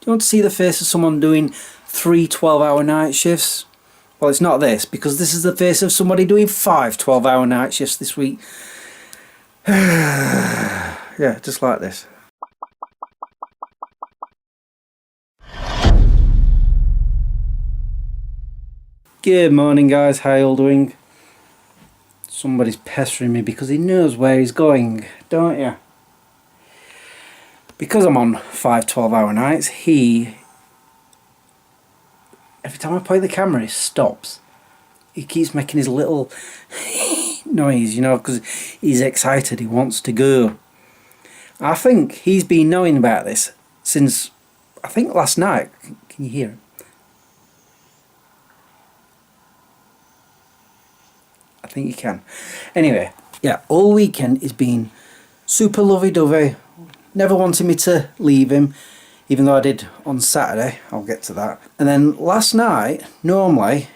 you want to see the face of someone doing 3 12-hour night shifts? Well, it's not this, because this is the face of somebody doing 5 12-hour night shifts this week. Yeah, just like this. Good morning, guys. How you all doing? Somebody's pestering me because he knows where he's going, don't you? Because I'm on 5 12-hour nights, every time I point the camera, he stops. He keeps making his little noise, you know, because he's excited, he wants to go. I think he's been knowing about this since, I think last night. Can you hear him? I think you can. Anyway, yeah, all weekend he's been super lovey-dovey, never wanting me to leave him, even though I did on Saturday. I'll get to that. And then last night, normally,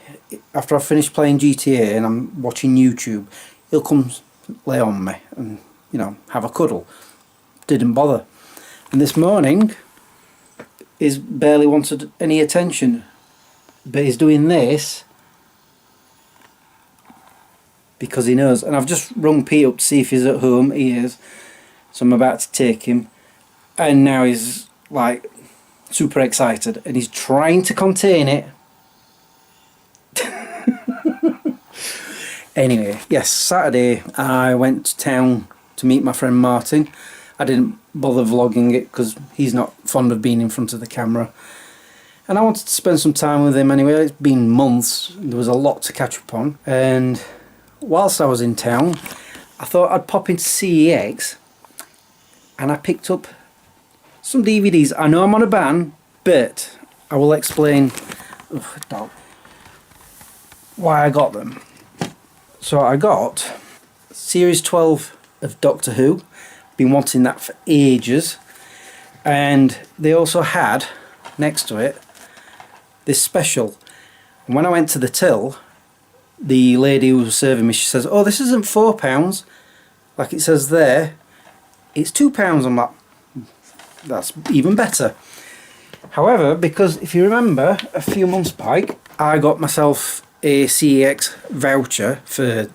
after I finish playing GTA and I'm watching YouTube, he'll come lay on me and, you know, have a cuddle. Didn't bother. And this morning, he's barely wanted any attention, but he's doing this because he knows. And I've just rung Pete up to see if he's at home. He is. So I'm about to take him. And now he's like super excited and he's trying to contain it. Anyway, yes, Saturday I went to town to meet my friend Martin. I didn't bother vlogging it because he's not fond of being in front of the camera. And I wanted to spend some time with him anyway. It's been months. There was a lot to catch up on. And whilst I was in town, I thought I'd pop into CEX and I picked up some DVDs. I know I'm on a ban, but I will explain why I got them. So I got Series 12 of Doctor Who. Been wanting that for ages. And they also had, next to it, this special. And when I went to the till, the lady who was serving me, she says, "Oh, this isn't £4, like it says there. It's £2." I'm like, that's even better. However, because if you remember, a few months back, I got myself a CEX voucher for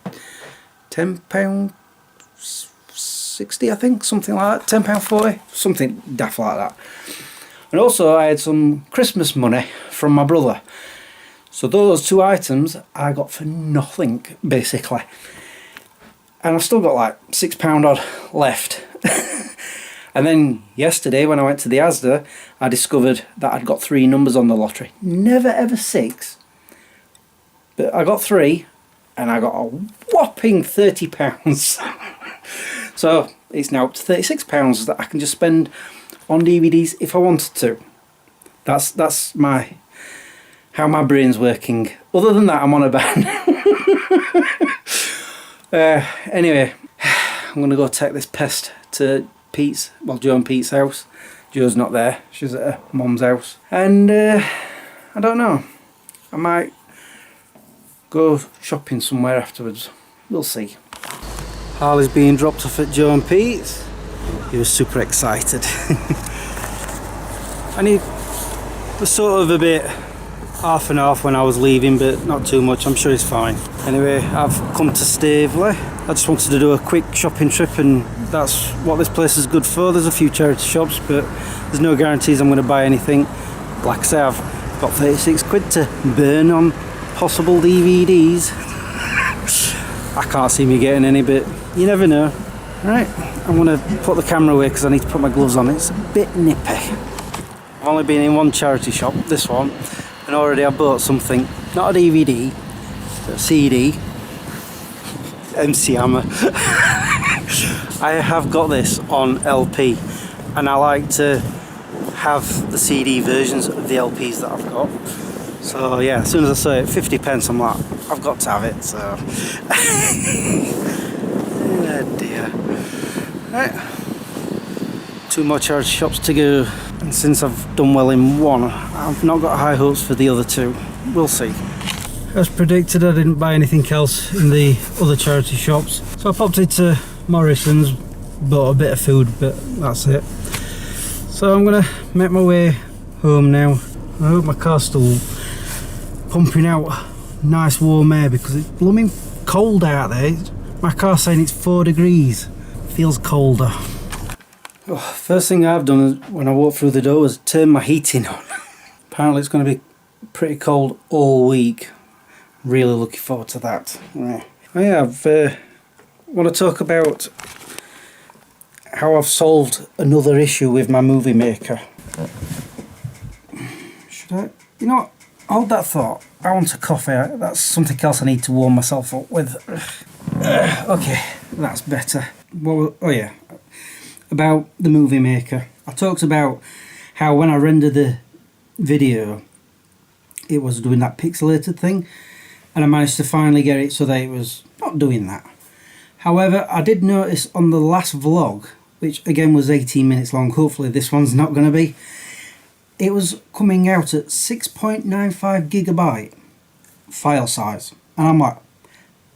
£10.60, I think, something like that, £10.40, something daft like that. And also I had some Christmas money from my brother. So those two items I got for nothing, basically. And I've still got like £6 odd left. And then yesterday when I went to the Asda, I discovered that I'd got 3 numbers on the lottery. Never ever 6. But I got 3 and I got a whopping £30. So it's now up to £36 that I can just spend on DVDs if I wanted to. That's how my brain's working. Other than that, I'm on a ban. Anyway, I'm going to go take this pest to Joe and Pete's house. Joe's not there, she's at her mum's house. And I don't know, I might go shopping somewhere afterwards. We'll see. Harley's being dropped off at Joe and Pete's. He was super excited. And he was sort of a bit half and half when I was leaving, but not too much. I'm sure he's fine. Anyway, I've come to Staveley. I just wanted to do a quick shopping trip, and that's what this place is good for. There's a few charity shops, but there's no guarantees I'm going to buy anything. Like I say, I've got 36 quid to burn on possible DVDs. I can't see me getting any, but you never know. Right, I'm going to put the camera away because I need to put my gloves on. It's a bit nippy. I've only been in one charity shop, this one, and already I bought something. Not a DVD, but a CD. MC Hammer. I have got this on LP, and I like to have the CD versions of the LPs that I've got. So yeah, as soon as I saw it, 50p, I'm like, I've got to have it, so. Oh dear. Right, 2 more charity shops to go, and since I've done well in one, I've not got high hopes for the other 2. We'll see. As predicted, I didn't buy anything else in the other charity shops, so I popped into Morrison's, bought a bit of food, but that's it. So I'm gonna make my way home now. I hope my car's still pumping out nice warm air because it's blooming cold out there. My car's saying it's 4 degrees. Feels colder. Oh, first thing I've done is, when I walked through the door, was turn my heating on. Apparently it's going to be pretty cold all week. Really looking forward to that. Right. Oh yeah, I want to talk about how I've solved another issue with my movie maker. Should I? You know what? Hold that thought. I want a coffee. That's something else I need to warm myself up with. Okay, that's better. Oh yeah, about the movie maker. I talked about how when I rendered the video, it was doing that pixelated thing, and I managed to finally get it so that it was not doing that. However, I did notice on the last vlog, which again was 18 minutes long, hopefully this one's not going to be, it was coming out at 6.95 gigabyte file size, and I'm like,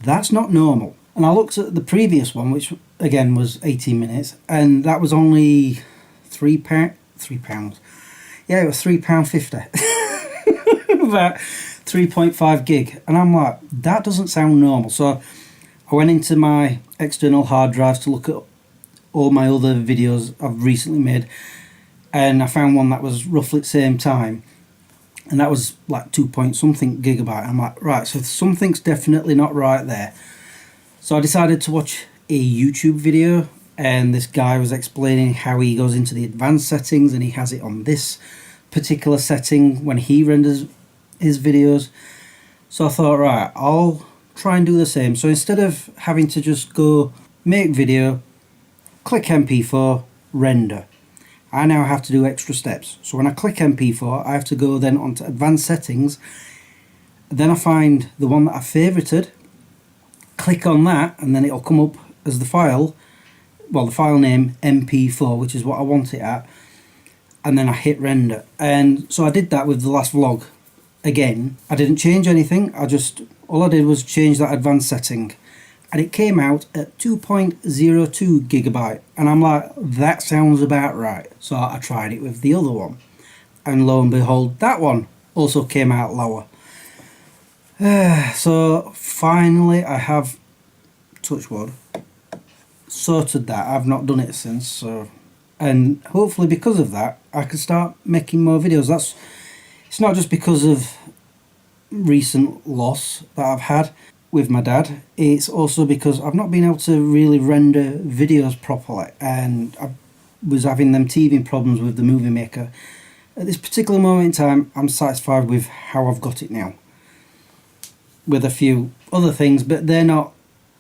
that's not normal. And I looked at the previous one, which again was 18 minutes, and that was only £3. Yeah, it was £3.50. About 3.5 gig, and I'm like, that doesn't sound normal. So I went into my external hard drives to look at all my other videos I've recently made, and I found one that was roughly the same time, and that was like 2 point something gigabyte. I'm like, right, so something's definitely not right there. So I decided to watch a YouTube video, and this guy was explaining how he goes into the advanced settings and he has it on this particular setting when he renders his videos. So I thought, right, I'll try and do the same. So instead of having to just go make video, click MP4, render, I now have to do extra steps. So when I click MP4, I have to go then onto advanced settings, then I find the one that I favorited, click on that, and then it'll come up as the file, well, the file name MP4, which is what I want it at, and then I hit render. And so I did that with the last vlog. Again, I didn't change anything, all I did was change that advanced setting, and it came out at 2.02 gigabyte, and I'm like, that sounds about right. So I tried it with the other one, and lo and behold, that one also came out lower. So finally I have, touch wood, sorted that. I've not done it since, so, and hopefully because of that I can start making more videos. It's not just because of recent loss that I've had with my dad, it's also because I've not been able to really render videos properly, and I was having them teething problems with the movie maker. At this particular moment in time, I'm satisfied with how I've got it now, with a few other things, but they're not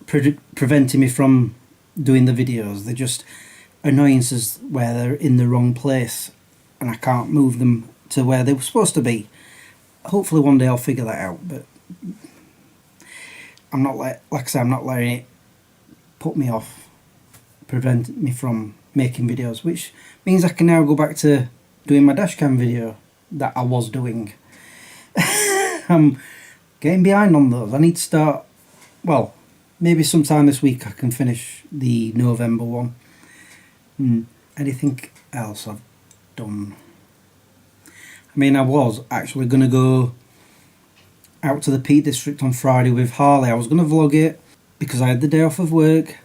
preventing me from doing the videos. They're just annoyances where they're in the wrong place and I can't move them to where they were supposed to be. Hopefully one day I'll figure that out, but I'm not like I say, I'm not letting it put me off, prevent me from making videos, which means I can now go back to doing my dashcam video that I was doing. I'm getting behind on those. I need to start, well, maybe sometime this week I can finish the November one. Anything else I've done? I mean, I was actually going to go out to the Peak District on Friday with Harley. I was going to vlog it because I had the day off of work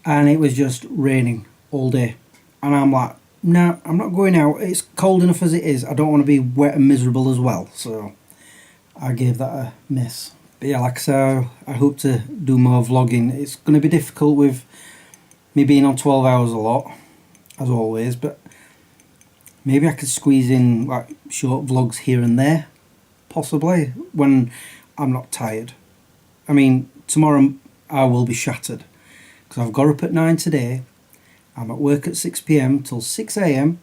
and it was just raining all day. And I'm like, no, I'm not going out. It's cold enough as it is. I don't want to be wet and miserable as well. So I gave that a miss. But yeah, like I said, I hope to do more vlogging. It's going to be difficult with me being on 12 hours a lot, as always, but maybe I could squeeze in like short vlogs here and there, possibly, when I'm not tired. I mean, tomorrow I will be shattered because I've got up at 9 today. I'm at work at 6 PM till 6 AM,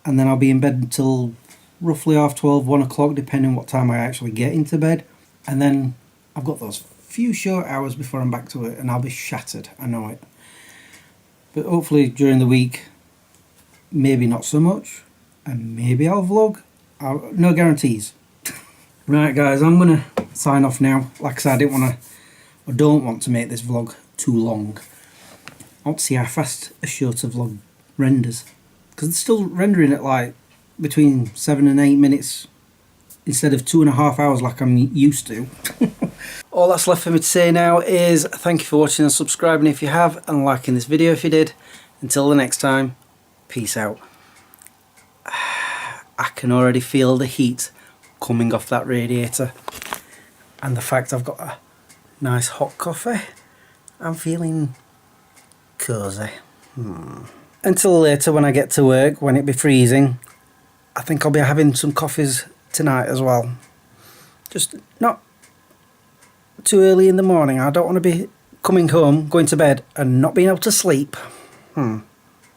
and then I'll be in bed until roughly half 12, 1 o'clock, depending what time I actually get into bed. And then I've got those few short hours before I'm back to it, and I'll be shattered. I know it. But hopefully during the week, maybe not so much, and maybe I'll vlog. No guarantees. Right guys, I'm gonna sign off now. Like I said, I don't want to make this vlog too long. I want to see how fast a shorter vlog renders, because it's still rendering at like between 7 and 8 minutes instead of 2.5 hours like I'm used to. All that's left for me to say now is thank you for watching and subscribing if you have, and liking this video if you did. Until the next time, peace out. I can already feel the heat coming off that radiator, and the fact I've got a nice hot coffee, I'm feeling cosy. Until later when I get to work, when it be freezing, I think I'll be having some coffees tonight as well. Just not too early in the morning. I don't want to be coming home, going to bed and not being able to sleep.